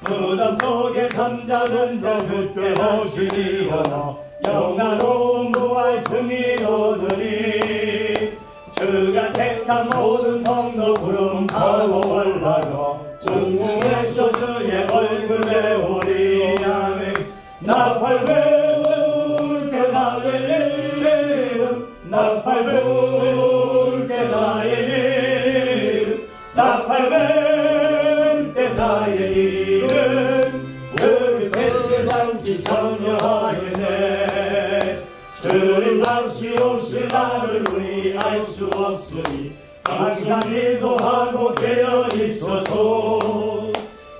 무덤 속에 잠자는 자 그때 다시 일어나 영화로운 부활 승리 얻으리. 주가 택한 모든 성도 구름 타고 올라가 중궁에서 주의 얼굴 배우리. 아멘. 나팔 배울 때 나의 이름, 나팔 배울 때 나의 이름, 나팔 배울 때 나의 이름. 우리 뱃대잔치 참여하겠네. 주님 다시 오실 날을 우리 알 수 없으니 항상 기도하고 깨어있어서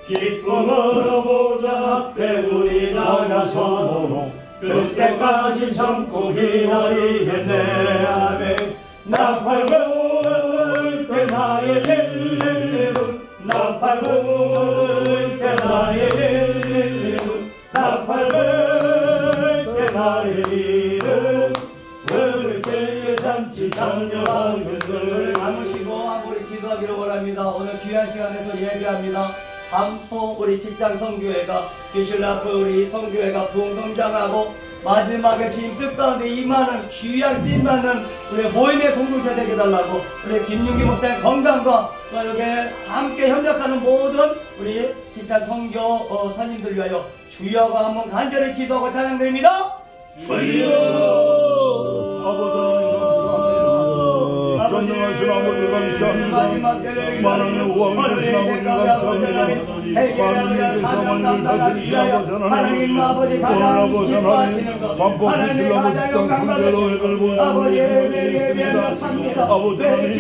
기쁨으로 보좌 앞에 우리 나가서 그때까지 참고 기다리겠네. 아멘. 나팔 불 때 나의 이름, 나팔 불 때 나의 이름, 나팔 불 때 나의 이름. 우리 때의 잔치 참여하겠네. 나누시고 하고 우리 기도하기를 원합니다. 오늘 귀한 시간에서 예배합니다. 반포 우리 직장 성교회가 귀신 앞에 우리 성교회가 부흥성장하고 마지막에 주님 뜻 가운데 임하는 귀한 쓰임받는 우리 모임의 공동체 되게 달라고 우리 김윤기 목사의 건강과 이렇게 함께 협력하는 모든 우리 직장 성교 선임들 위하여 주여가 한번 간절히 기도하고 찬양드립니다. 주여. 전능하신 아버지 감사합니다. 만왕의 왕 되신 아버지 감사합니다. 만민의 사만을 다스리신 아버지 하나님, 오늘 아버지 하나님 반복 기술 아버지 땅 성대로 예배를 보여주십니다. 아버지 하나님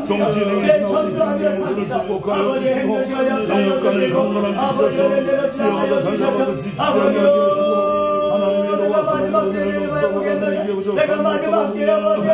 정진행의 아버지 축복하여 주시고 영육간의 강건한 빛에서 수영하다 다시 한번 지키게 하시고 하나님의 로하시는 내가 마지막 때에 아버지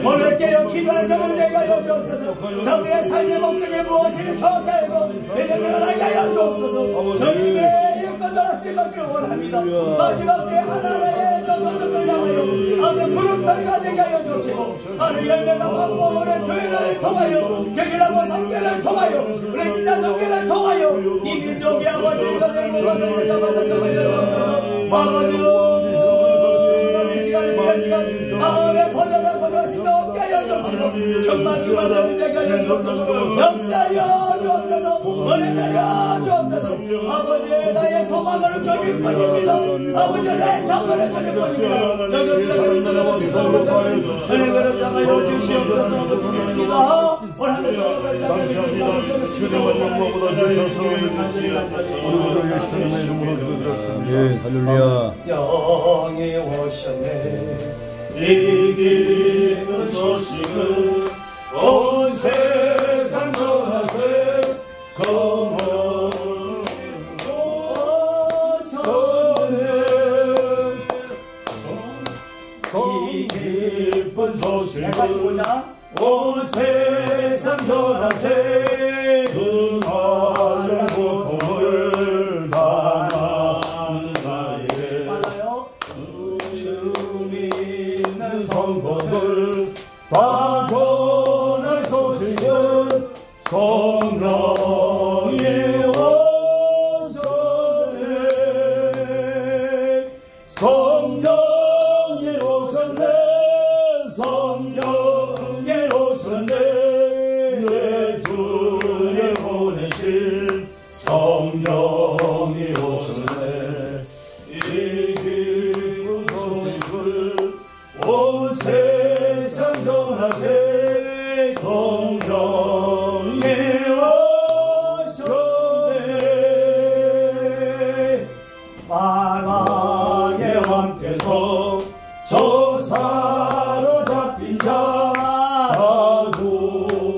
오늘 깨어 기도하는 저는 내가 여주옵소서. 저들의 삶의 목적이 무엇인지 정확히 알고 내년을 알게 하여 주옵소서. 저희의 영광을 쓰임받기를 원합니다. 마지막 때에 하나님의 저서들을 향하여 아들 구름다리가 되게 하여 주옵시고 하늘 열매가 반복의 교회를 통하여 교회라고 성교를 통하여 우리 진짜 성교를 통하여 이 민족의 아버지가 되고 받아들여 주옵소서. 아버지로 마음에 거절하신 데 없게 하여 주옵시고 천만 주만을 되게 하여 주옵소서. 역사여 주옵소서. 은혜 내려 주옵소서. 아버지 나의 소망을 주실 뿐입니다. 아버지 나의 장관을 주실 뿐입니다. 여기 은혜 그릇장하여 주시옵소서. 믿습니다. 오늘 하늘 정말 잡으셨습니다. 주님은 영광보다 주셔서 우리보다 예수님의 이름으로 기도드렸습니다. 예, 할렐루야. 영이 오셨네. 이 기쁜 소식은 온 세상 전하세. 이 기쁜 소식은 온 세상 전하세. 그 말을 고통을 당하는 자에게 주님 있는 성도들 다 전할 소식은 성령이 오셨네. 성령이 오셨네. 성령이 오셨네. 내 주님 보내신 성령이 오셨네. 이 기쁜 소식을 온 세상 전하세. 성령이 오셨네. 만왕의 왕께서 저 사로잡힌 자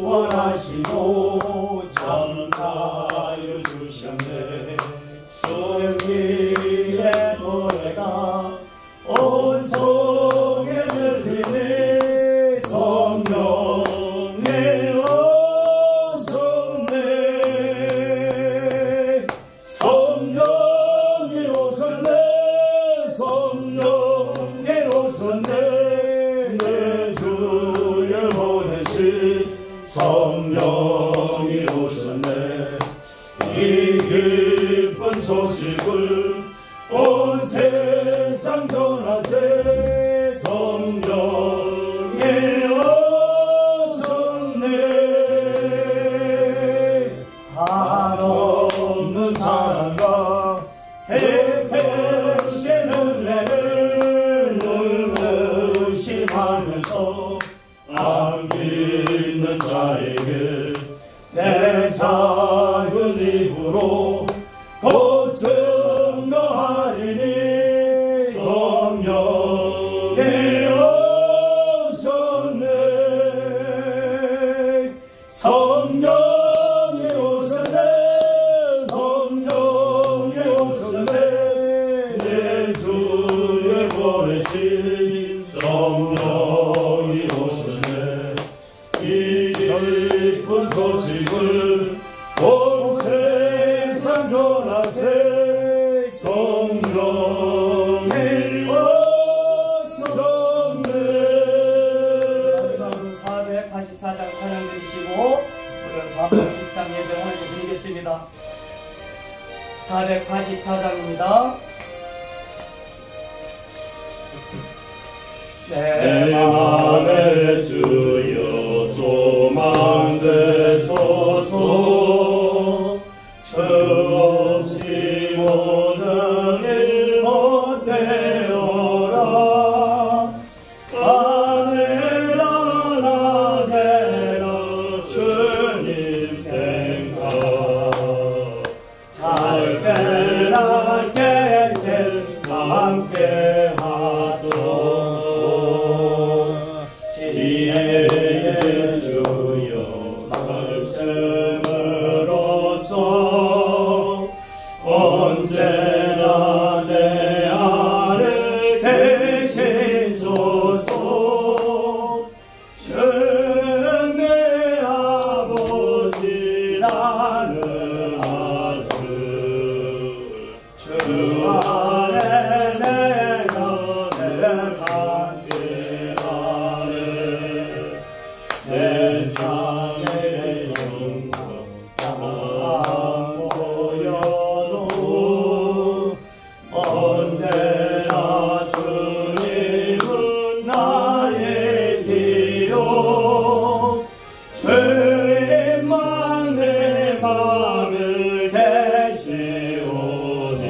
구원하시고 장사여 주셨네. 승리의 노래가 온 성에 들리네. 성령의 보내신 성령이 오셨네. 이 기쁜 소식을 온 세상 전하세. 성령이 오셨네. 한없는 사랑과 대표신 은혜를 늘 의심하면서 안 믿는 자에게 내 작은 입으로 곧 증거하리니 성령이 오셨네. 성령이 오셨네. 성령이 오셨네. 내 주에 보내신 성령이 오셨네. 이 기쁜 소식을 온 세상 전하세. 성령이 오셨네. 484장 찬양 드리시고 오늘 다음 집장 예배를 하나님 드리겠습니다. 484장입니다. 내 맘에 주여 소망되소서. 죄 없이 모든 일 못되어라. 하늘나 낮에나 주님 생각 잘때나 깰때 함께 하소서. 지혜의 주여 말씀으로써 언제나 내 안에 계시소서. 주는 내 아버지라는 아들 주 안에 내가 함께하네. 세상의 영광 다 모여도 언제나 주님은 나의 기요. 주님만 내 맘을 계시오니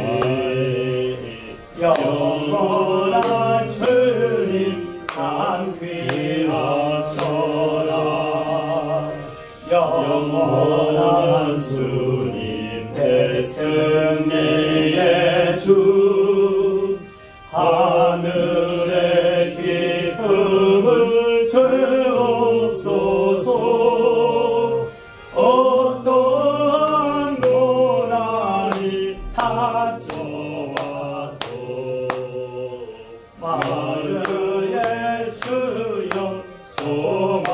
영원한 주님 참 귀하셔라. 영원한 주님 내 승리의 주. 하늘의 기쁨을 주옵소서. 어떠한 고난이 닥쳐와도 마르의 주여 소망되소서.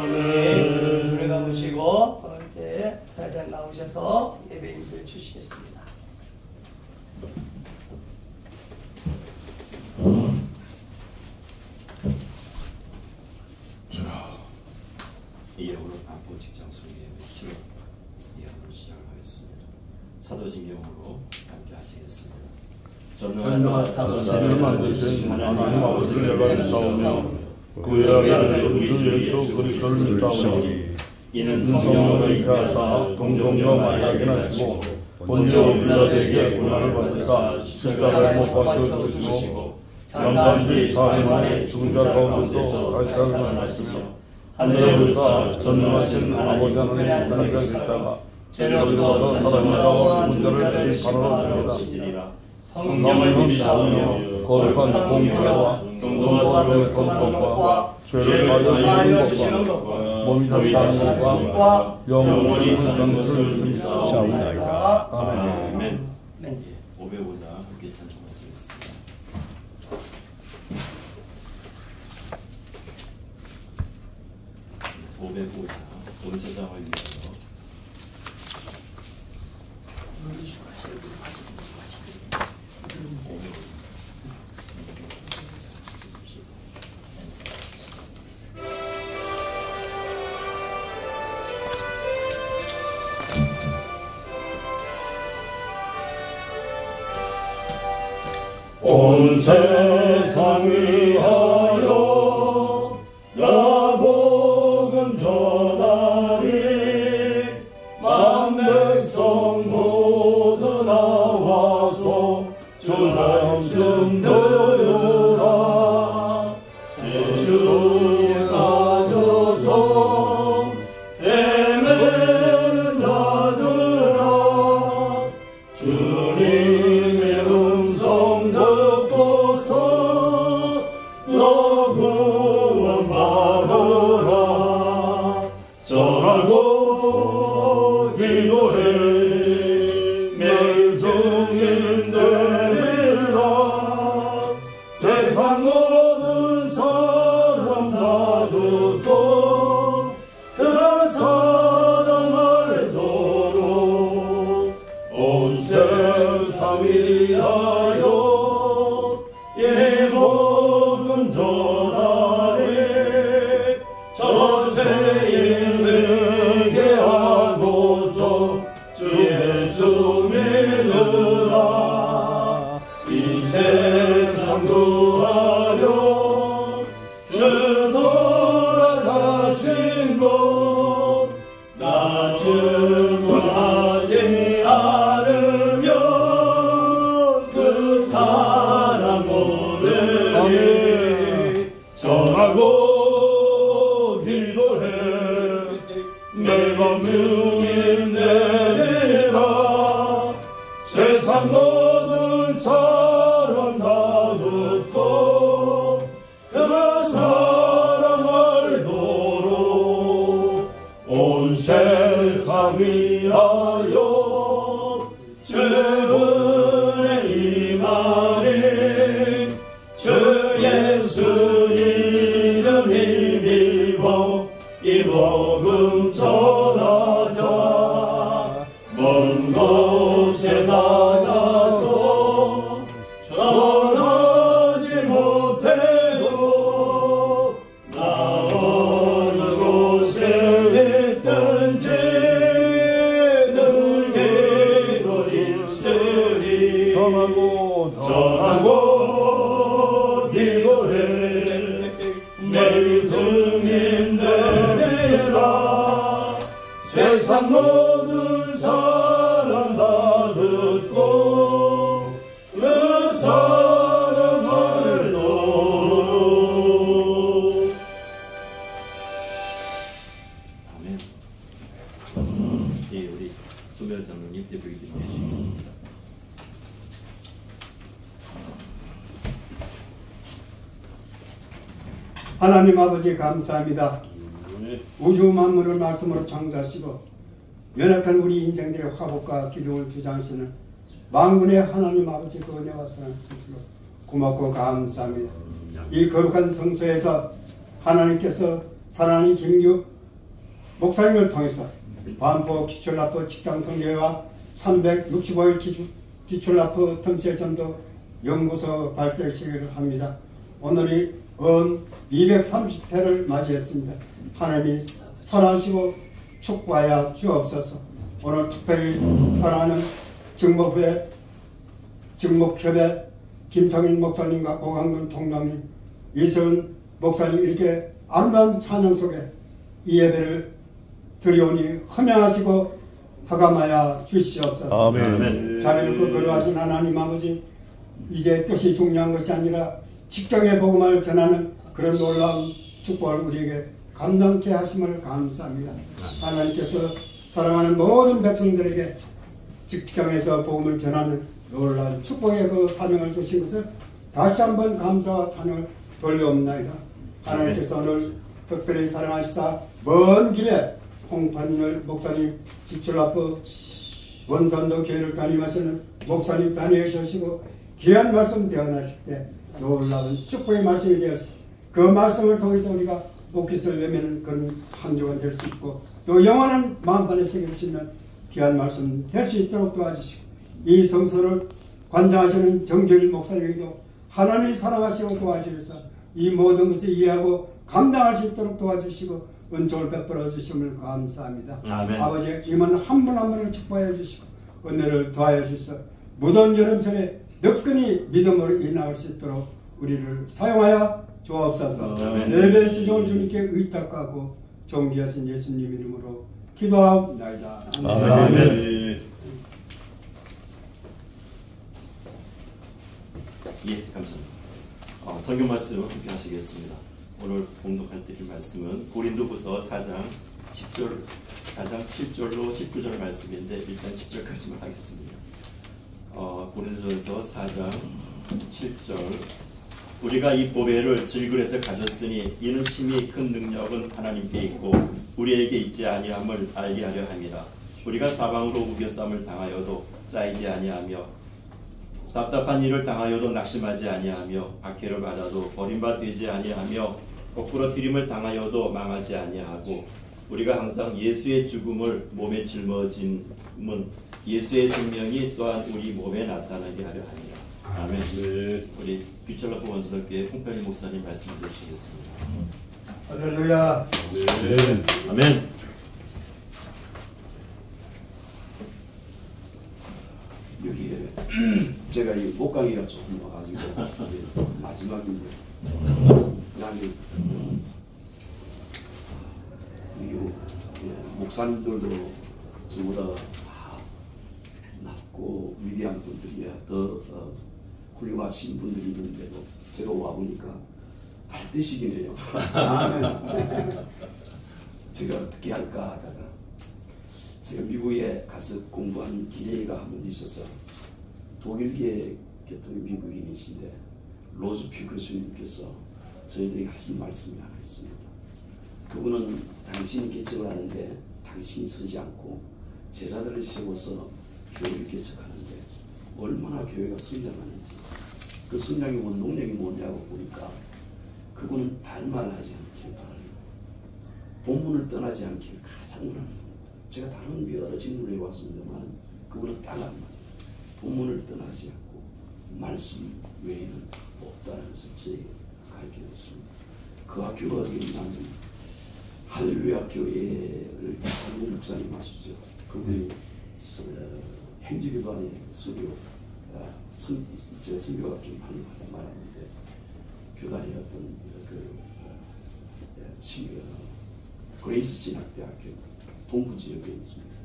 아멘. 노래 가보시고 이제 사장 나오셔서 예배 인도해 주시겠습니다. 이어으로 반포 직장 소개의 치료 이어으로 시작하겠습니다. 사도신경으로 함께 하시겠습니다. 전능한 사도자를 만드신 하나님 아버지를 영광하사오며 그의 아들 예수 그리스도를 믿사오니 이는 성령으로 잉태하사 동정과 마리아에게 나시고 본디오 빌라도에게 고난을 받으사 십자가에 못 박혀 죽으시고 장사한 뒤 4일 만에 죽은 자 가운데서 다시 살아나시며 하늘에 오르사 전능하신 아버지 하나님의 나라에 계시다가 저리로서 사람이 나와 죽은 자를 심판하러 오시리라. 성령을 믿사오며 거룩한 공교와 성도와의 건법과 죄를 사하여 주시는 것과 몸이 다시 하는 것과 영원히 사는 것을 믿사옵나이다. 아멘. 505장 함께 찬송하시겠습니다. 505장 온 세상을 위하여. 온 세상 위하여 나 복음 전하리 만백성 모두 나와서 주 말씀 들으라 주에 가져서 헤매는 자들아 주님의 음성 듣고서 너 구원 받으라 전하고 기도해 매일 증인 되리라 세상 모든 사람 다 듣고 그 사랑 알도록 온 세상 위하여 이 복음 전하리 저 죄인 되게 하고서 주 예수 믿으라 이 세상 구하려 주 돌아가신 곳 나 증거하지 않으면 그 사람 모르니 전하고 기도해 내가 증인 되리라 세상 모든 사람 다 듣고 그 사랑 알도록 온 세상 위하여 주의 임하니 주 예수 이름 힘입어 이 복음 전하자 먼 곳에 나가서 전하지 못해도 나 어느 곳에 있든지 늘 기도 있으리 전하고 기도해 매일 증인 되리라 세상 모든 사람 다 듣고 그 사랑 알도록 아멘. 예, 우리 소멸 장로님 대표 기도해 주시겠습니다. 하나님 아버지 감사합니다. 우주 만물을 말씀으로 창조하시고 연약한 우리 인생들의 화복과 기둥을 주장하시는 만군의 하나님 아버지 그 은혜와 사랑 주시고 고맙고 감사합니다. 이 거룩한 성소에서 하나님께서 사랑하는 김규 목사님을 통해서 반포 기출라프 직장성교회와 365일 기출라프 틈실전도 연구소 발달식을 합니다. 오늘이 230회를 맞이했습니다. 하나님이 사랑하시고 축복하여 주옵소서. 오늘 특별히 사랑하는 증목협회 김성인 목사님과 고강근 총장님, 이세훈 목사님 이렇게 아름다운 찬양 속에 이 예배를 드리오니 헌명하시고 하감하여 주시옵소서. 아멘. 자비롭고 거룩하신 하나님 아버지, 이제 뜻이 중요한 것이 아니라 직장의 복음을 전하는 그런 놀라운 축복을 우리에게 감당케 하심을 감사합니다. 하나님께서 사랑하는 모든 백성들에게 직장에서 복음을 전하는 놀라운 축복의 그 사명을 주신 것을 다시 한번 감사와 찬양을 돌려옵나이다. 하나님께서 오늘 특별히 사랑하시사 먼 길에 홍판열 목사님 지출라프 원산도 교회를 담임하시는 목사님 다니엘 셔시고 귀한 말씀 대언하실 때 놀라운 축복의 말씀이 되었어. 그 말씀을 통해서 우리가 복깃을 내미는 그런 한 주가 될 수 있고 또 영원한 마음판에 새길 수 있는 귀한 말씀 될 수 있도록 도와주시고 이 성소를 관장하시는 정규일 목사님에게도 하나님이 사랑하시고 도와주셔서 이 모든 것을 이해하고 감당할 수 있도록 도와주시고 은총을 베풀어 주심을 감사합니다. 아멘. 아버지 임원 한 분 한 분을 축복해 주시고 은혜를 더하여 주셔서 무더운 여름철에 너끈히 믿음으로 인하할 수 있도록 우리를 사용하여 주옵소서. 아멘. 예배 시종을 주님께 의탁하고 존귀하신 예수님 이름으로 기도하옵나이다. 아멘. 아멘. 예, 감사합니다. 성경 말씀 함께 하시겠습니다. 오늘 봉독할 드릴 말씀은 고린도후서 4장 7절로 19절 말씀인데 일단 10절까지만 하겠습니다. 고린도전서 4장 7절 우리가 이 보배를 질그릇에 가졌으니 이는 심히 큰 능력은 하나님께 있고 우리에게 있지 아니함을 알게 하려 함이라. 우리가 사방으로 우겨쌈을 당하여도 쌓이지 아니하며 답답한 일을 당하여도 낙심하지 아니하며 박해를 받아도 버림받지 아니하며 거꾸로 디림을 당하여도 망하지 아니하고 우리가 항상 예수의 죽음을 몸에 짊어짐은 예수의 생명이 또한 우리 몸에 나타나게 하려 합니다. 아멘. 네. 우리 귀철라포 원수들께 홍편희 목사님 말씀 주시겠습니다. 할렐루야. 네. 아멘. 여기에 제가 이 목강이가 조금 와가지고 마지막인데 여기 목사님들도 저보다 낮고 위대한 분들이야 더 훌륭하신 분들이 있는데도 제가 와보니까 발대식이네요. 제가 어떻게 할까 하다가 제가 미국에 가서 공부한 기회가 한 번 있어서 독일계 교통의 미국인이신데 로즈피 교수님께서 저희들이 하신 말씀이 하나 있습니다. 그분은 당신이 개척을 하는데 당신이 서지 않고 제자들을 세워서 교회를 개척하는데 얼마나 교회가 성장하는지 그 성장의 원동력이 뭐냐고 보니까 그분은 다른 말을 하지 않길 바랍니다. 본문을 떠나지 않길 가장 원합니다. 제가 다른 여러 질문을 해왔습니다만 그분은 딱 한 말 본문을 떠나지 않고 말씀 외에는 없다는 것을 저에게 가르쳐줬습니다. 그 학교가 어디였냐면 할렐루야 교회를 이상훈 목사님 아시죠? 그분이 행주교반의 설교 제가 설교가 좀 하는 말하는데 교단의 어떤 그레이스 신학대학교 동부 지역에 있습니다.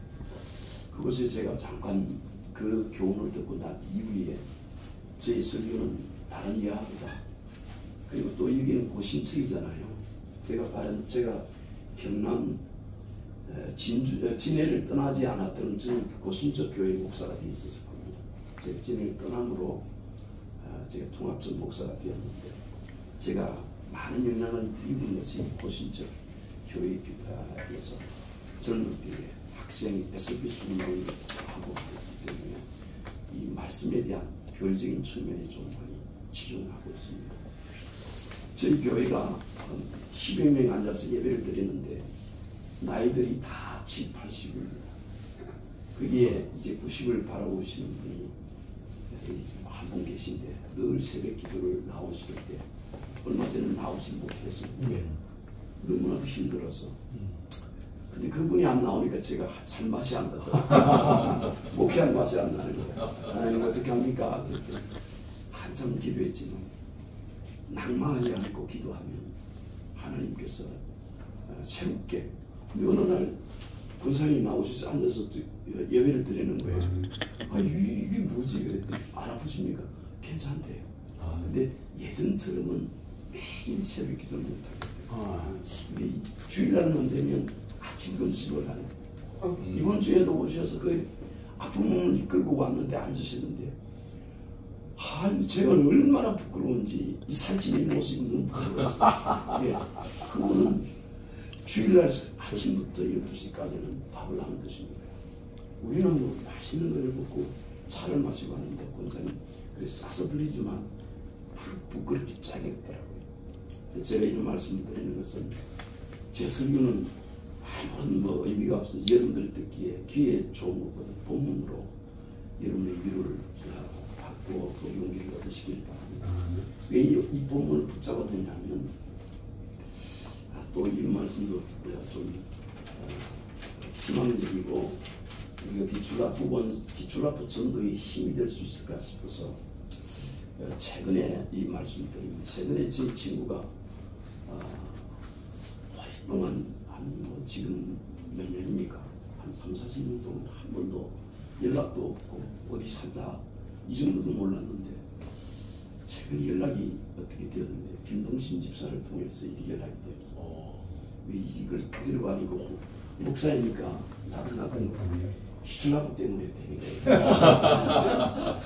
그곳에 제가 잠깐 그 교훈을 듣고 난 이후에 저의 설교는 다른 이야기다. 그리고 또 여기는 고신청이잖아요. 제가 경남 진해를 떠나지 않았던 저는 고신적 교회 목사가 되어 있었을 겁니다. 제가 진해를 떠남으로 제가 통합적 목사가 되었는데 제가 많은 영향을 입은 것이 고신적 교회에서 젊을 때에 학생 SB 수능을 하고 있기 때문에 이 말씀에 대한 교리적인 측면에 좀 많이 치중하고 있습니다. 저희 교회가 10여 명 앉아서 예배를 드리는데 나이들이 다 7, 80입니다. 거기에 이제 90을 바라보시는 분이 한 분 계신데 늘 새벽 기도를 나오실 때 얼마 전에 나오지 못했었는데 너무나도 힘들어서 근데 그분이 안 나오니까 제가 살맛이 안 나더라고요. 목회한 맛이 안 나는 거예요. 하나님 어떻게 합니까? 그랬더니 한참 기도했지만 낭만하지 않고 기도하면 하나님께서 새롭게 어느 날 권사님이 나오셔서 앉아서 예배를 드리는 거예요. 이게 뭐지? 그랬더니 알아보십니까? 괜찮대요. 근데 예전처럼은 매일 새벽 기도를 못하겠대요. 근데 주일날만 되면 아침 금식을 하는 이번 주에도 오셔서 그 아픈 몸을 이끌고 왔는데 앉으시는데 제가 얼마나 부끄러운지 이 살찐 이 모습이 너무 부끄러웠어요. 예, 그분은 주일날 아침부터 12시까지는 밥을 하는 것입니다. 우리는 뭐 맛있는 걸 먹고 차를 마시고 하는데 권사님 그래서 싸서 드리지만 부끄럽게 짝이 없더라고요. 제가 이런 말씀을 드리는 것은 제 설교는 아무런 뭐 의미가 없어서 여러분들이 듣기에 귀에 좋은 것보다 본문으로 여러분의 위로를 받고 그 용기를 얻으시길 바랍니다. 왜 이 본문을 붙잡아 두냐면 또 이 말씀도 좀 희망적이고 우리가 기출라포 전도의 힘이 될 수 있을까 싶어서 최근에 이 말씀드리면 최근에 제 친구가 오랫동안 뭐 지금 몇 년입니까? 한 3, 40년 동안 한 번도 연락도 없고 어디 산다 이 정도도 몰랐는데 최근 연락이 어떻게 되었는데 김동신 집사를 통해서 이 연락이 되었어. 왜 이걸 그대로 아니고 목사니까 나도 기출학교 때문에 되는 거예요.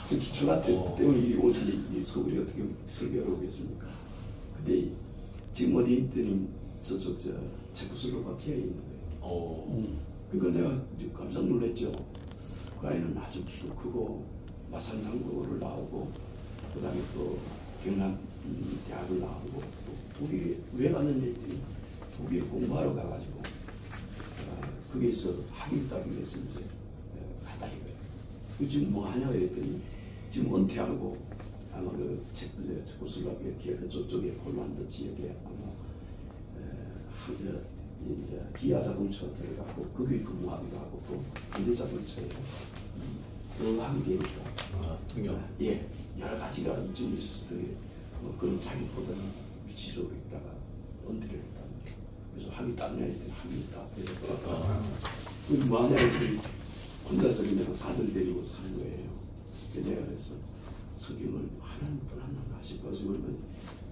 저 기출학교 때문에 일이 오지 이 서울에 어떻게 설교를 오겠습니까? 근데 지금 어디 있더니 저쪽 체코슬로바키아에 있는 거예요. 그러니까 내가 깜짝 놀랐죠. 그 아이는 아주 키도 크고 마산장고를 나오고 그 다음에 또 경남 대학을 나오고 또 독일에 왜 갔는지 했더니 독일에 공부하러 가가지고 거기에서 학위를 따기 위해서 이제 갔다 이거예요. 지금 뭐 하냐 그랬더니 지금 은퇴하고 아마 그 체코슬로바키아 그쪽에 폴란드 지역에 아마 이제 기아 자동차 들어가고 거기 근무하기도 하고 또 현대 자동차에 그 한계니까 통역. 예 여러 가지가 이쪽에 있어서 그런 자기보다는 위치적으로 있다가 은퇴를 했다는 게 그래서 학위 따느냐 했더니 학위 딱 그래서 뭐 하냐 했더니 혼자서 그냥 아들 데리고 사는 거예요. 그래서 내가 그래서 성경을 하나님 떠났나 싶어서 그러면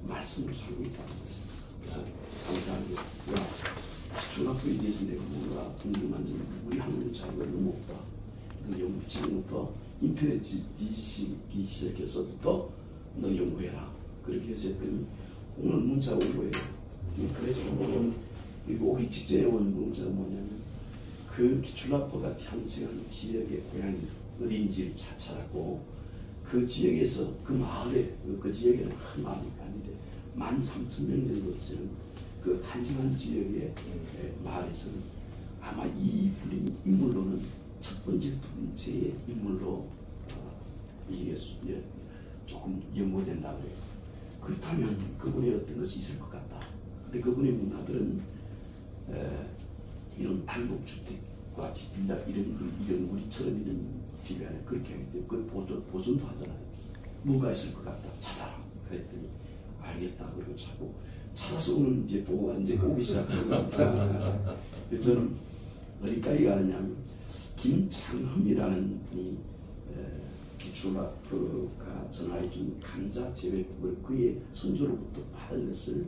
말씀으로 살고 있다는 거예요. 그래서 감사하게 중학교에 대해서 내가 뭔가 궁금한지 우리 한국 자료가 너무 없다. 연구 지금부터 인터넷 뒤지기 시작해서부터 너 연구해라. 그렇게 해서 했더니 오늘 문자가 온 거예요. 그래서 오기 직전에 온 문자가 뭐냐면 그 기출학부가 탄생한 지역의 고향이 어딘지를 찾아고 그 지역에서 그 마을에 그 지역에는 큰 마을이 아닌데 13,000명 정도 되는 그 탄생한 지역의 마을에서는 아마 이 인물로는 첫 번째, 두 번째 인물로 이게 조금 연구된다 그래요. 그렇다면 그분의 어떤 것이 있을 것 같다. 근데 그분의 문화들은 이런 단독주택과 빌라 이런 우리처럼 이런 집이 아니라 그렇게 하기 때문에 그 보존도 하잖아요. 뭐가 있을 것 같다. 찾아라. 그랬더니 알겠다. 그리고 자꾸 찾아서 오는 이제 보고가 이제 오기 시작하는 겁니다. 그래서 저는 어디까지 가느냐면 김창흠이라는 분이 기출학부가 전화해준 감자 재배법을 그의 선조로부터 받은 것을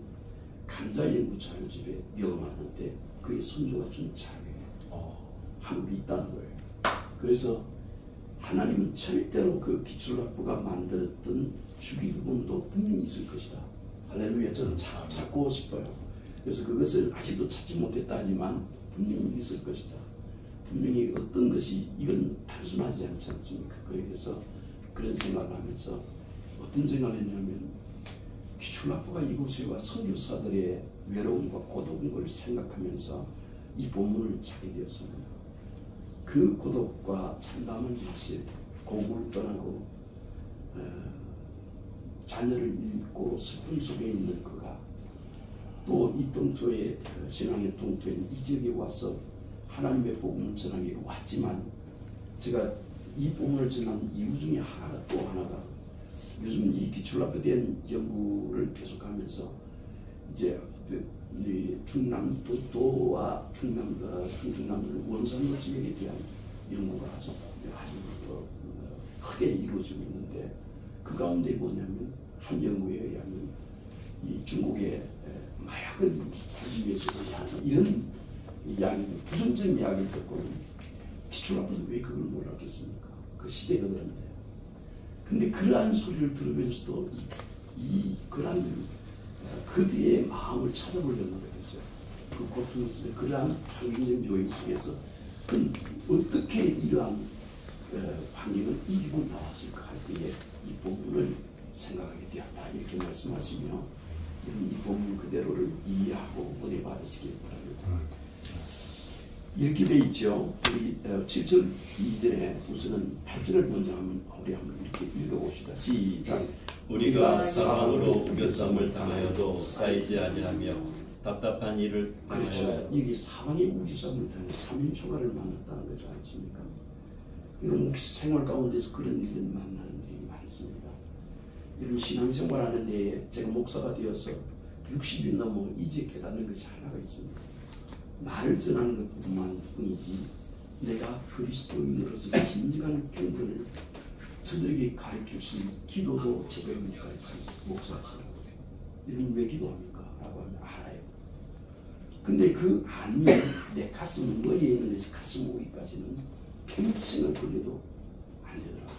감자 연구 자료집에 넣어놨는데 그의 선조가 준 자료예요. 한국에 있다는 거예요. 그래서 하나님은 절대로 그 기출학부가 만들었던 주기부분도 분명히 있을 것이다. 할렐루야. 저는 찾고 싶어요. 그래서 그것을 아직도 찾지 못했다 하지만 분명히 있을 것이다. 분명히 어떤 것이 이건 단순하지 않지 않습니까? 그래서 그런 생각을 하면서 어떤 생각을 했냐면 기출학부가 이곳에 와 선교사들의 외로움과 고독을 생각하면서 이 본문을 찾게 되었습니다. 그 고독과 참담한 일실, 고국을 떠나고 자녀를 잃고 슬픔 속에 있는 그가 또 이 동토에 신앙의 동토에 이 지역에 와서 하나님의 복음을 전하기 왔지만 제가 이 복음을 전한 이유 중에 또 하나가 요즘 이 기출학부에 대한 연구를 계속하면서 이제 충남도와 충청남 원산도 지역에 대한 연구가 아주 크게 이루어지고 있는데 그 가운데 뭐냐면 한 연구에 의하면 이 중국의 마약을 하기 위해서 이런 이야기들, 부정적인 이야기를 듣고는 기출학부에서 왜 그걸 몰랐겠습니까? 그 시대가 그런데. 근데 그러한 소리를 들으면서도 그러한 그들의 마음을 찾아보려고 노력했어요. 그 고통 속에 그러한 환경적 요인 속에서 어떻게 이러한 환경을 이기고 나왔을까 할 때에 이 부분을 생각하게 되었다. 이렇게 말씀하시며 이 부분 그대로를 이해하고 은혜 받으시길 바랍니다. 이렇게 돼 있죠. 우리 7절 이전에 우선은 8절을 먼저 우리 한번 이렇게 읽어봅시다. 시작. 우리가 사망으로 우겨쌈을 당하여도 쌓이지 아니하며 답답한 일을 그렇죠. 이게 사망의 우겨쌈을 당해 3인 초과를 만났다는 거지 않습니까? 이런 생활 가운데서 그런 일을 만나는 일이 많습니다. 이런 신앙생활 하는데 제가 목사가 되어서 60이 넘어 이제 깨닫는 것이 하나가 있습니다. 말을 전하는 것뿐만 뿐이지 내가 그리스도인으로서 진정한 경건을 저들에게 가르칠 수 있는 기도도 제가 가르치는 목사가 이런 왜 기도합니까? 라고 하면 알아요. 근데 그 안이 내 가슴 머리에 있는 것이 가슴 오기까지는 평생을 걸려도 안 되더라고요.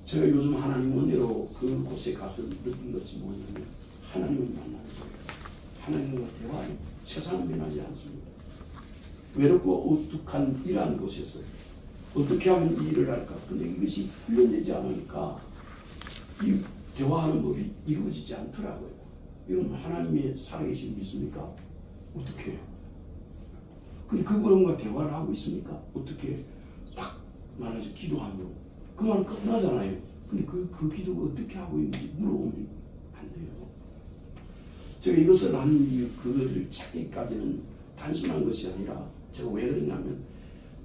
제가 요즘 하나님 은혜로 그곳에 가서 느낀 것이 뭐냐면 하나님을 만나는 거예요. 하나님과 대화하는 세상은 변하지 않습니다. 외롭고 우뚝한 이러한 곳에서 어떻게 하면 이 일을 할까? 근데 이것이 훈련되지 않으니까 이 대화하는 법이 이루어지지 않더라고요. 이건 하나님이 살아계신 믿습니까? 어떻게 해요? 근데 그분과 대화를 하고 있습니까? 어떻게 딱 말하죠. 기도하면 그 말은 끝나잖아요. 근데 그 기도가 어떻게 하고 있는지 물어보면 안 돼요. 제가 이것을 하는 이유, 그것을 찾기까지는 단순한 것이 아니라 제가 왜 그러냐면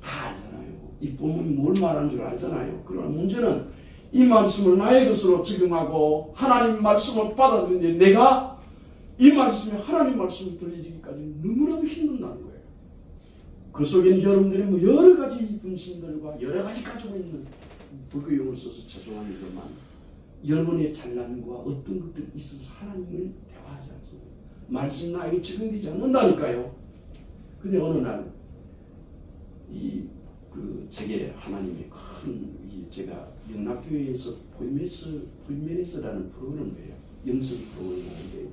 다 알잖아요. 이 본문이 뭘 말하는 줄 알잖아요. 그러나 문제는 이 말씀을 나의 것으로 적용하고 하나님 말씀을 받아들이는데 내가 이 말씀에 하나님 말씀이 들려지기까지 너무나도 힘든다는 거예요. 그 속에는 여러분들의 뭐 여러 가지 분신들과 여러 가지 가지고 있는 불교용을 써서 죄송합니다만 여러분의 잘난과 어떤 것들이 있어서 하나님을 대화하지 않습니다. 말씀 나에게 적용되지 않는다니까요. 근데 어느 날 제게 하나님의 제가 영락교회에서 포이메네스라는 프로그램이에요. 영성 프로그램인데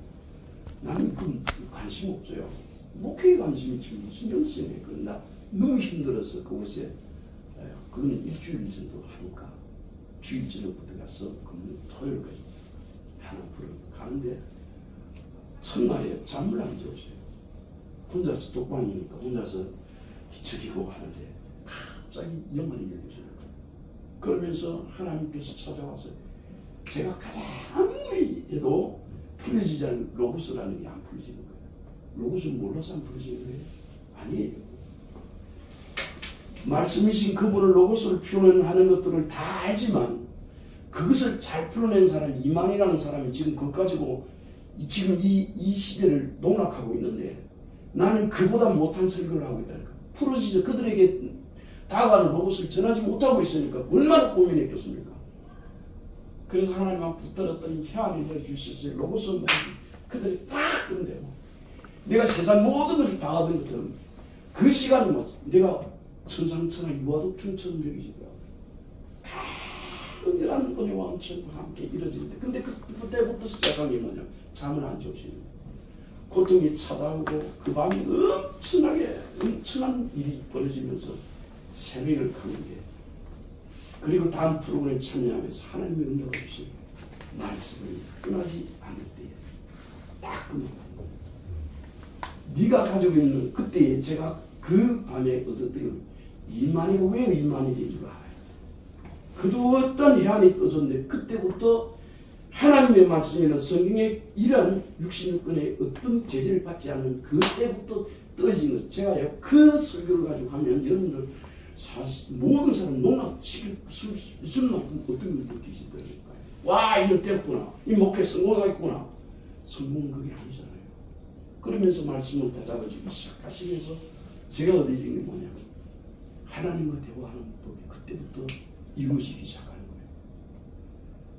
나는 그 관심 없어요. 목회에 관심이 있지 무슨 영성이에요. 그러나 너무 힘들어서 그곳에 그건 일주일 정도 하니까 주일 저녁부터 가서 금요일 토요일까지 하는 프로그램 가는데 첫날에 잠을 안 잤어요. 혼자서 독방이니까 혼자서 뒤척이고 하는데 갑자기 영혼이 열려져요. 그러면서 하나님께서 찾아와서 제가 가장 아무리 해도 풀려지지 않는 로고스라는 게 안 풀려지는 거예요. 로고스는 몰라서 안 풀려지는 거예요? 아니에요. 말씀이신 그분을 로고스를 표현하는 것들을 다 알지만 그것을 잘 풀어낸 사람이 이만이라는 사람이 지금 그것 가지고 지금 이 시대를 농락하고 있는데 나는 그보다 못한 설교를 하고 있다니까. 풀어지죠. 그들에게 다가가는 로봇을 전하지 못하고 있으니까 얼마나 고민했겠습니까? 그래서 하나님 앞에 붙들었더니 혀안을 내려주셨어요. 로봇은 그들이 딱 그런데 내가 세상 모든 것을 다 얻은 것처럼 그 시간이 내가 천상천하 유아독충처럼 여기시더라고요. 은혜란 은혜와 은총과 함께 이루어지는데 근데 그때부터 시작한 게 뭐냐? 잠을 안 주시는 거예요. 고통이 찾아오고 그 밤이 엄청난 일이 벌어지면서 새벽을 가는 게 그리고 다음 프로그램에 참여하면서 하나님의 은혜가 없이 말씀을 끊하지 않을 때에 딱 끊어가는 거예요. 네가 가지고 있는 그때에 제가 그 밤에 얻었던 이만이가 왜 이만이 된 줄 알아요. 그도 어떤 해안이 떠졌는데 그때부터 하나님의 말씀에는 성경에 이런 66권의 어떤 제재를 받지 않는 그때부터 떠진 것. 제가요 그 설교를 가지고 가면 여러분들 모든 사람 농락시킬 무슨 어떤 걸 느끼시더라고요. 와 이런 때였구나. 이 목회 성공가 있구나. 성공은 그게 아니잖아요. 그러면서 말씀을 다 잡아주기 시작하시면서 제가 얻어진 게 뭐냐면 하나님과 대화하는 법이 그때부터 이루어지기 시작하는 거예요.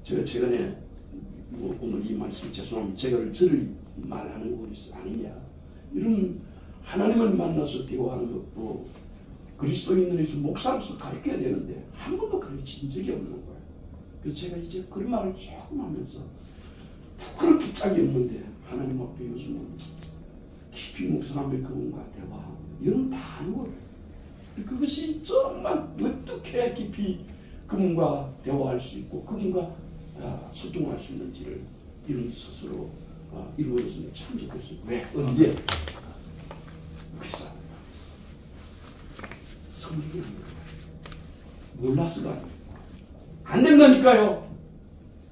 제가 최근에 오늘 이 말씀 죄송합니다. 제가 저를 말하는 것이 아니냐. 이런 하나님을 만나서 대화하는 것도 그리스도인들에서 목사로서 가르쳐야 되는데 한 번도 가르친 적이 없는 거예요. 그래서 제가 이제 그런 말을 조금 하면서 부끄럽게 짝이 없는데 하나님 앞에 요즘은 깊이 묵상하며 그분과 대화 이런 다 하는 거예요. 그것이 정말 어떻게 깊이 그분과 대화할 수 있고 그분과 소통할 수 있는지를 이런 스스로 이루어졌으면 참 좋겠어요. 왜? 언제? 우리 사람 성경이 아닙니다. 몰라서가 아닙니다. 안 된다니까요.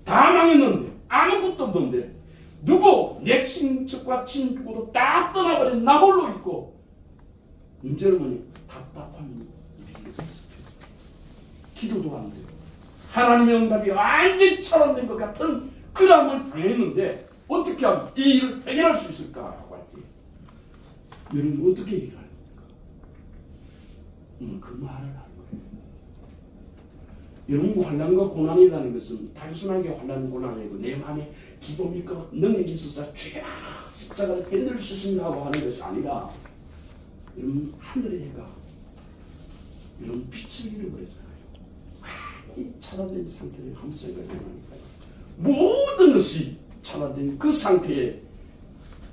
다 망했는데 아무것도 없는데 누구? 내 친척과 친구도 다 떠나버린 나 홀로 있고 문제는 뭐니? 답답함이 우리에게 있어요. 기도도 안 돼요. 하나님의 응답이 완전히 차단된 것 같은 그람을 당했는데 어떻게 하면 이 일을 해결할 수 있을까라고 할 때 여러분 어떻게 해결할까? 그 말을 하는 거예요. 여러분 환난과 고난이라는 것은 단순하게 환난 고난이고 내 마음에 기쁨이고 능력이 있어서 주야 십자가를 견딜 수 있습니다고 하는 것이 아니라 여러분 하늘의 해가 여러분 빛을 잃어버렸잖아요. 완전히 차단된 상태를 한번 생각해보니까요. 모든 것이 차단된 그 상태에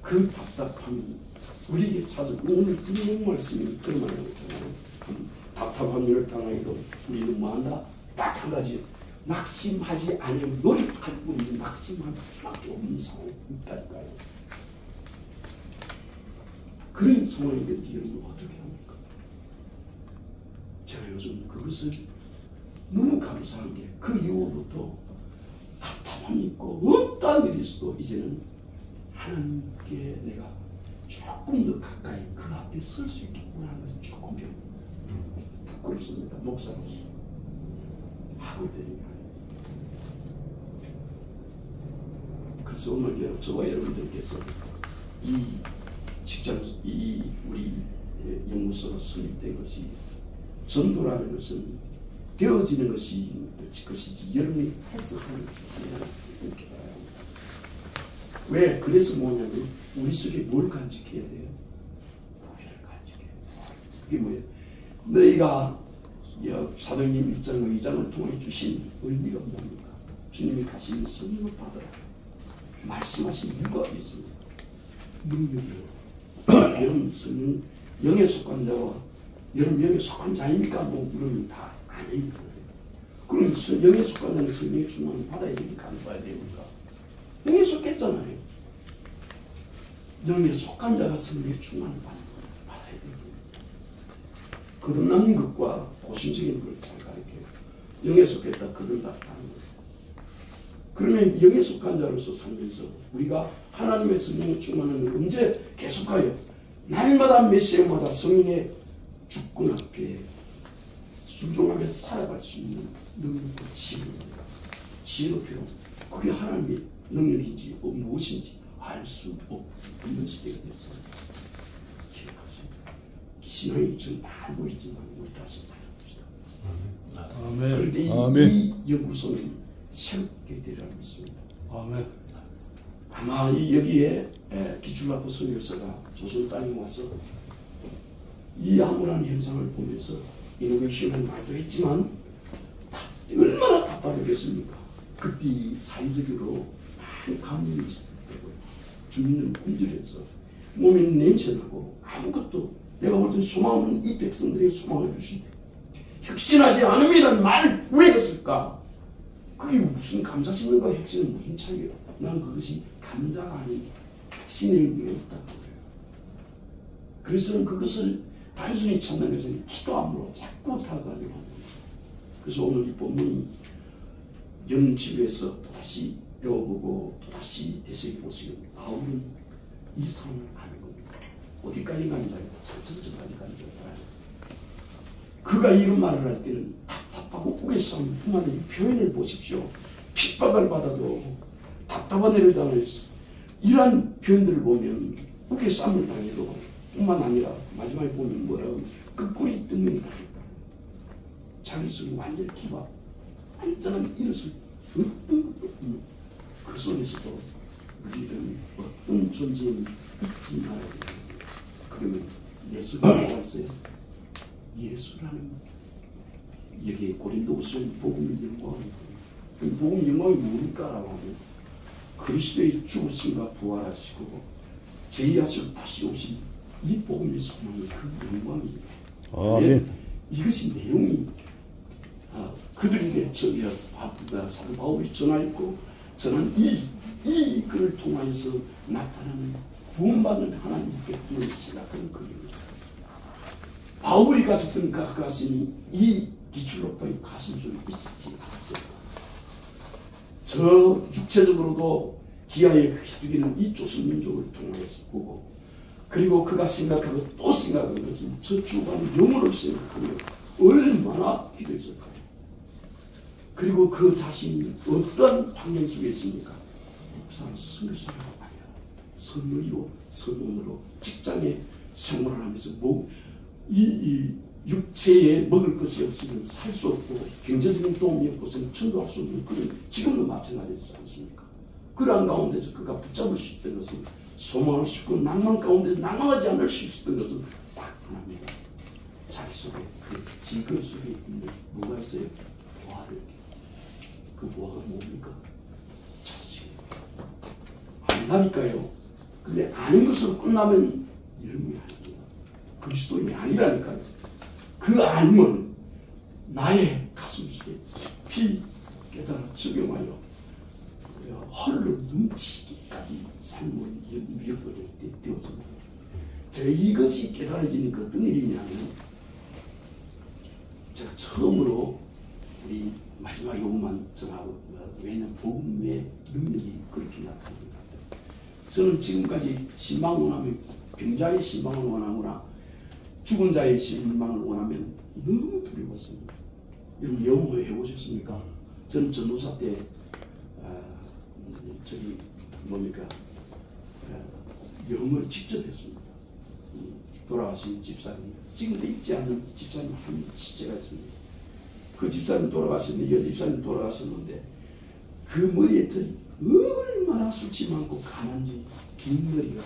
그 답답함이 우리에게 찾아오고 오늘 이 말씀이 그런 말을 했잖아요. 답답한 일을 당하기도 우리는 뭐한다? 딱 한 가지 낙심하지 않으면 노력할 뿐이지 낙심할 수밖에 없는 상황이 있다니까요. 그런 상황이든지 여러분 어떻게 합니까? 제가 요즘 그것을 너무 감사한 게 그 이후부터 답답함이 있고 어떠한 일이 있어도 이제는 하나님께 내가 조금 더 가까이 그 앞에 설 수 있겠구나 하는 것이 조금 부끄럽습니다. 목사로서 하고 되는 게 아니에요. 그래서 오늘 저와 여러분들께서 이 직장, 이 우리 연구소가 설립된 것이 전도라는 것은 되어지는 것이지 여러분이 해석하는 것이 아니라 이렇게 봐야 합니다. 왜? 그래서 뭐냐면 우리 속에 뭘 간직해야 돼요? 보배를 간직해야 돼요. 그게 뭐예요? 너희가 사도행전 1장 2장을 통해 주신 의미가 뭡니까? 주님이 가시는 성령을 받으라 말씀하신 이유가 있습니다. 능력이요. 여러분 성령 영에 속한 자와 여러분 영에 속한 자입니까? 뭐 그러면 다 아닙니다. 그럼 영에 속한 자는 성령의 충만을 받아야 되니까 안 받아야 됩니까? 영에 속했잖아요. 영에 속한 자가 성령의 충만을 받아야 됩니다. 거듭남는 것과 고심적인 걸 잘 가르쳐요. 영에 속했다 거듭났다는 거예요. 그러면 영에 속한 자로서 살면서 우리가 하나님의 성령의 충만을 언제 계속하여 날마다 메시아마다 성령의 주권 앞에 순종하며 살아갈 수 있는 능력과 지혜입니다. 지혜도 필요합니다. 그게 하나님의 능력인지 무엇인지 알 수 없는 시대가 됐어요. 기억하세요. 신앙이 좀 알고 있지만 우리 다시 받아봅시다. 그런데 이 연구소는 새롭게 되리라고 믿습니다. 아멘. 아마 여기에 기출라포 선교사가 조선 땅에 와서 이 암울한 현상을 보면서 이노베이션은 말도 했지만 얼마나 답답했겠습니까? 그때 사회적으로 많이 감염이 있을 때고 주민은 굶주려서 몸에 냄새나고 아무것도 내가 볼 때 소망 없는 이 백성들에게 소망을 주신대. 혁신하지 않음이라는 말을 왜 했을까? 그게 무슨 감사심과 혁신은 무슨 차이예요? 난 그것이 감자가 아닌 혁신의 의미였다고 그래요. 그래서 그것을 단순히 찾는 것은 기도 안으로 자꾸 다가가려고 합니다. 그래서 오늘 이 본문이 영집에서 또다시 배워보고 또다시 되새겨보시면 바울은 이 상황을 아는 겁니다. 어디까지 간지 알아요? 3천천까지 간지 알아요. 그가 이런 말을 할 때는 답답하고 우리 싸움 뿐만 아니라 표현을 보십시오. 핍박을 받아도 답답한 일을 당해서 이러한 표현들을 보면 우리 싸움을 당해도 뿐만 아니라 마지막에 보면 뭐라고 끄꾸리 뜯는 당했다. 자기 속에 완전 기바 완전한 이것을 그 속에서도 우리는 어떤 존재는 잊지 말아야 됩니다. 그러면 내 속에 뭐가 있어요? 예수라는 여기에 고린도후서 복음의 영광이 복음의 영광이 뭡니까라고 하면 그리스도의 죽으심과 부활하시고 제의하시고 다시 오신 이 복음의 소망이 그 영광입니다. 아멘. 이것이 내용이 그들에게 사도 바울이 전하였고 전한 이 글을 통하여서 나타나는 구원받는 하나님께 그를 생각하는 글입니다. 바울이 가졌던 가슴이 이 기출로파의 가슴 속에 있었지 않았을까. 저 육체적으로도 기아에 휘두기는 이 조선 민족을 통하여서 보고 그리고 그가 생각하고 또 생각하는 것은 저 주관의 영혼을 생각하며 얼마나 기도했을까요? 그리고 그 자신이 어떤 환경 속에 있습니까? 목사는 선교사가 아니야. 선의로, 선언으로 직장에 생활을 하면서 이 육체에 먹을 것이 없으면 살 수 없고 경제적인 도움이 없고서는 전도할 수 없는 그런 지금도 마찬가지지 않습니까? 그러한 가운데서 그가 붙잡을 수 있던 것은 소망할 수 있고 낭만 가운데서 낭망하지 않을 수 있었던 것은 딱 하나입니다. 자기 속에 그 질근 속에 있는 뭐가 있어요? 보화를. 그 보화가 뭡니까? 자식입니다. 안다니까요. 근데 아는 것으로 끝나면 이름이 아닙니다. 그리스도인이 아니라니까요. 그 안을 나의 가슴 속에 깊이 깨달아 적용하여 헐로 넘치기까지 삶을 밀어버릴 때 되어집니다. 제가 이것이 깨달아지니까 어떤 일이냐면 제가 처음으로 우리 마지막 요구만 전하고 왜냐하면 복음의 능력이 그렇게 나타납니다. 저는 지금까지 신방을 원하면 병자의 신방을 원하거나 죽은 자의 신방을 원하면 너무 두려웠습니다. 여러분 영어 해보셨습니까? 저는 전도사 때 저기 뭡니까 영어를 직접 했습니다. 돌아가신 집사님, 지금도 잊지 않는 집사님 한 시체가 있습니다. 그 집사님 돌아가셨는데, 이 집사님 돌아가셨는데 그 머리에 털이 얼마나 숱이 많고 까만지 긴 머리가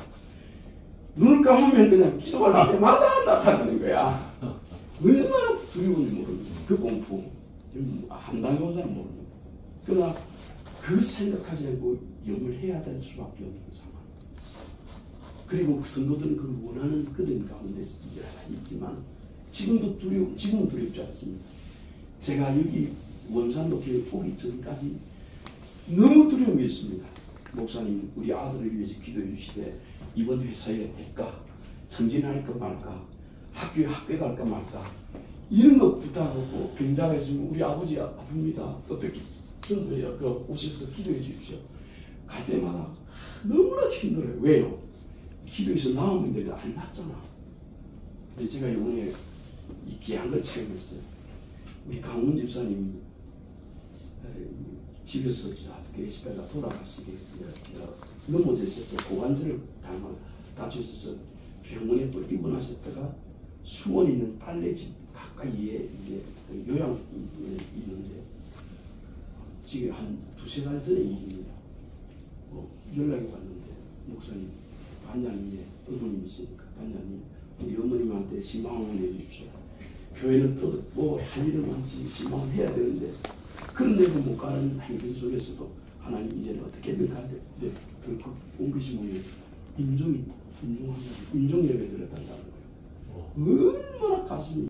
눈을 감으면 그냥 기도할 때마다 나타나는 거야. 얼마나 두려운지 모릅니다. 그 공포 안 당해본 사람 모릅니다. 그러나 그 생각하지 않고 영을 해야 될 수밖에 없는 상황. 그리고 그 성도들은 그 원하는 그들 가운데 있지만 지금은 두렵지 않습니다. 제가 여기 원산도 교회 오기 전까지 너무 두려움이 있습니다. 목사님 우리 아들을 위해서 기도해 주시되 이번 회사에 될까? 승진할까 말까? 학교에 학교 갈까 말까? 이런 거 부탁하고 병자가 있으면 우리 아버지 아픕니다. 어떻게 전도해요? 오셔서 기도해 주십시오. 갈 때마다 너무나 힘들어요. 왜요? 기도해서 나오면 되는데 안 낫잖아. 근데 제가 이번에 이 귀한 걸 체험했어요. 우리 강훈 집사님이 집에서 계시다가 돌아가시게 넘어지셔서 고관절을 다치셔서 병원에 또 입원하셨다가 수원 있는 빨래집 가까이에 이제 요양 있는데 지금 한 두세 달 전에 일입니다. 연락이 왔는데 목사님 반장님의 어머님 있으니까 반장님 우리 어머님한테 신방을 내주십시오. 교회는 또 뭐 할 일은 많지 신방을 해야 되는데 그런데도 못 가는 행진 속에서도 하나님 이제는 어떻게든 가는데 덜컥 온 것이 뭐예요? 인종 예배 드려달라는 거예요. 얼마나 가슴이